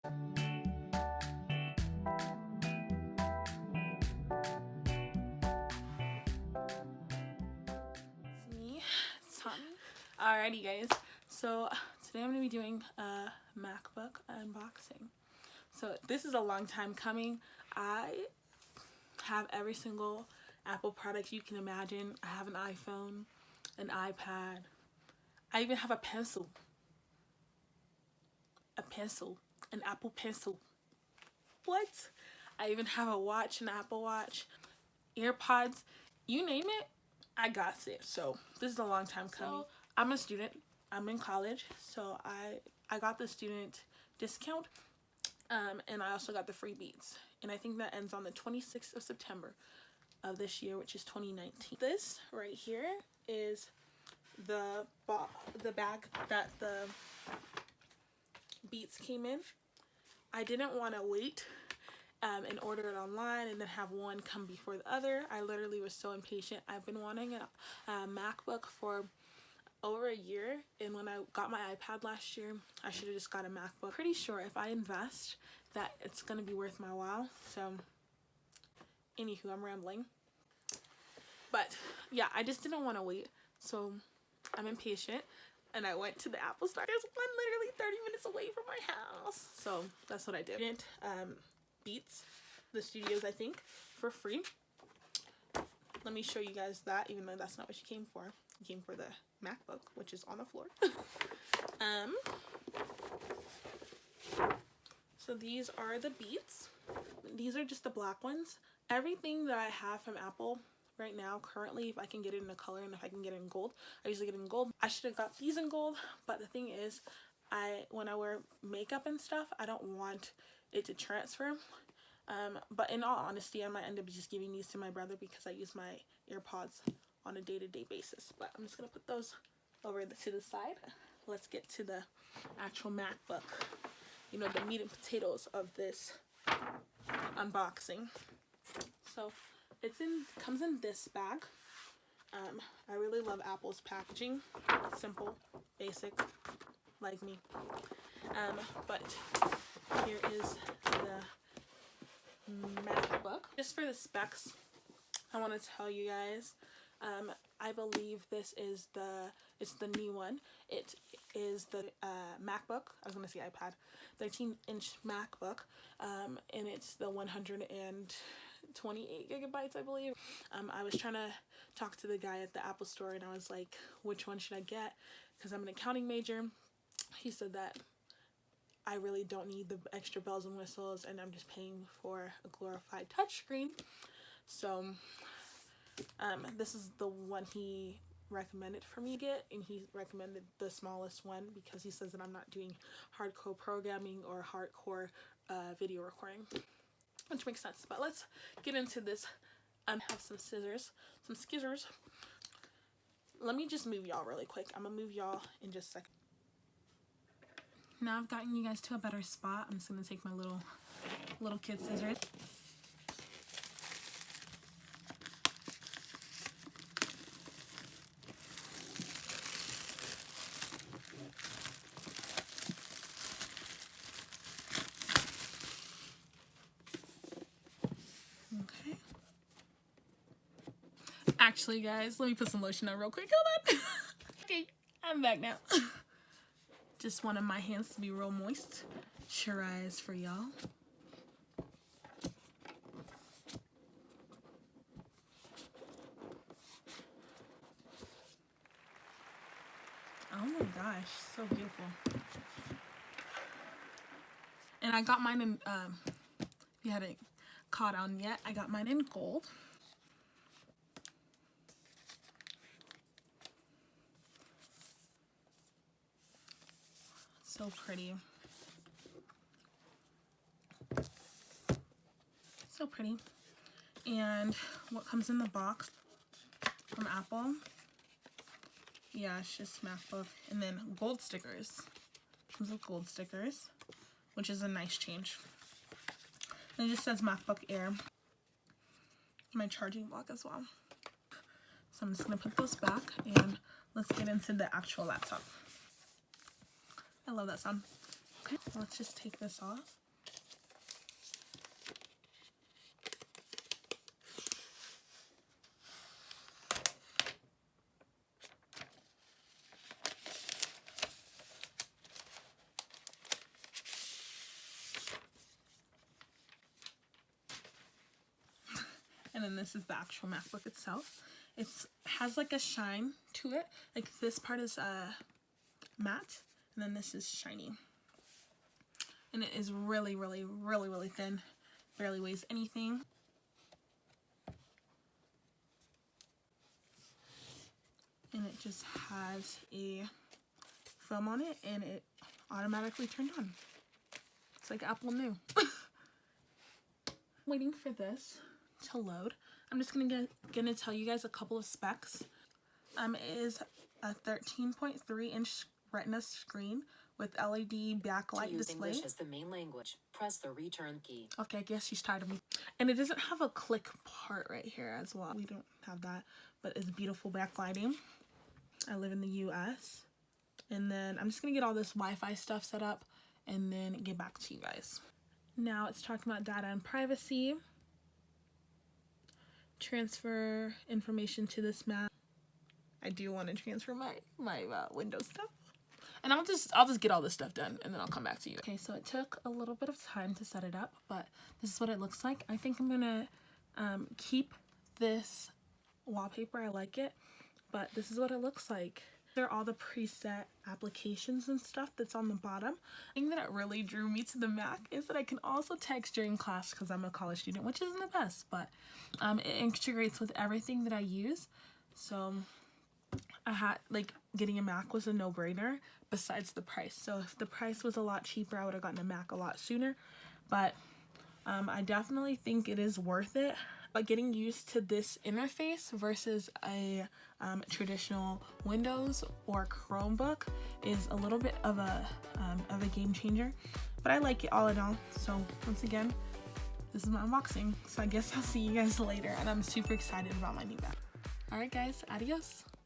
Me, Tommy. Alrighty guys, so today I'm going to be doing a MacBook unboxing. So this is a long time coming. I have every single Apple product you can imagine. I have an iPhone, an iPad. I even have a pencil. An Apple pencil. What? I even have a watch, an Apple Watch, AirPods, you name it, I got it. So this is a long time coming. So, I'm a student. I'm in college, so I got the student discount, and I also got the free Beats. And I think that ends on the 26th of September of this year, which is 2019. This right here is the bag that the Beats came in. I didn't want to wait and order it online and then have one come before the other. I literally was so impatient. I've been wanting a MacBook for over a year, and when I got my iPad last year, I should have just got a MacBook. Pretty sure if I invest that it's gonna be worth my while. So anywho, I'm rambling, but yeah, I just didn't want to wait, so I'm impatient and I went to the Apple store. There's one literally 30 minutes away from my house, so that's what I did. Beats the studios, I think, for free. Let me show you guys that, even though that's not what she came for. She came for the MacBook, which is on the floor. So these are the Beats. These are just the black ones. Everything that I have from Apple right now, currently, if I can get it in a color and if I can get it in gold, I usually get it in gold. I should have got these in gold, but the thing is, when I wear makeup and stuff, I don't want it to transfer. But in all honesty, I might end up just giving these to my brother because I use my AirPods on a day-to-day basis. But I'm just gonna put those over to the side. Let's get to the actual MacBook, you know, the meat and potatoes of this unboxing. So comes in this bag. I really love Apple's packaging. Simple, basic, like me. But here is the MacBook. Just for the specs, I want to tell you guys, I believe this is it's the new one. It is the MacBook, I was going to say iPad, 13-inch MacBook, and it's the 128 gigabytes, I believe. I was trying to talk to the guy at the Apple store, and I was like, which one should I get? Because I'm an accounting major. He said that I really don't need the extra bells and whistles, and I'm just paying for a glorified touchscreen. So this is the one he recommended for me to get, and he recommended the smallest one because he says that I'm not doing hardcore programming or hardcore video recording, which makes sense. But let's get into this. I have some scissors. Let me just move y'all really quick. I'm gonna move y'all in just a second. Now I've gotten you guys to a better spot. I'm just gonna take my little kid scissors. Okay. Actually, guys, let me put some lotion on real quick. Hold on. Okay, I'm back now. Just wanted my hands to be real moist. Moisturize for y'all. Oh my gosh, so beautiful. And I got mine in, if you hadn't caught on yet, I got mine in gold. So pretty. So pretty. And what comes in the box from Apple? Yeah, it's just MacBook. And then gold stickers. Comes with gold stickers, which is a nice change. And it just says MacBook Air. My charging block as well. So I'm just gonna put those back and let's get into the actual laptop. I love that sound. Okay. Okay, let's just take this off. And then this is the actual MacBook itself. It has like a shine to it. Like this part is matte, and then this is shiny. And it is really, really, really, really thin. Barely weighs anything. And it just has a film on it, and it automatically turned on. It's like Apple new. Waiting for this to load. I'm just gonna tell you guys a couple of specs. It is a 13.3 inch Retina screen with LED backlight display. English as the main language. Press the return key. Okay, I guess she's tired of me. And it doesn't have a click part right here as well. We don't have that, but it's beautiful backlighting. I live in the US. And then I'm just gonna get all this Wi-Fi stuff set up and then get back to you guys. Now it's talking about data and privacy. Transfer information to this Mac. I do want to transfer my Windows stuff. And I'll just get all this stuff done and then I'll come back to you. Okay, so it took a little bit of time to set it up, but this is what it looks like. I think I'm gonna keep this wallpaper. I like it, but this is what it looks like. There are all the preset applications and stuff that's on the bottom. The thing that really drew me to the Mac is that I can also text during class because I'm a college student, which isn't the best, but it integrates with everything that I use. So I had, like, getting a Mac was a no-brainer besides the price. So if the price was a lot cheaper, I would have gotten a Mac a lot sooner. But I definitely think it is worth it. But getting used to this interface versus a traditional Windows or Chromebook is a little bit of a game changer. But I like it all in all. So once again, this is my unboxing. So I guess I'll see you guys later. And I'm super excited about my new Mac. Alright guys, adios.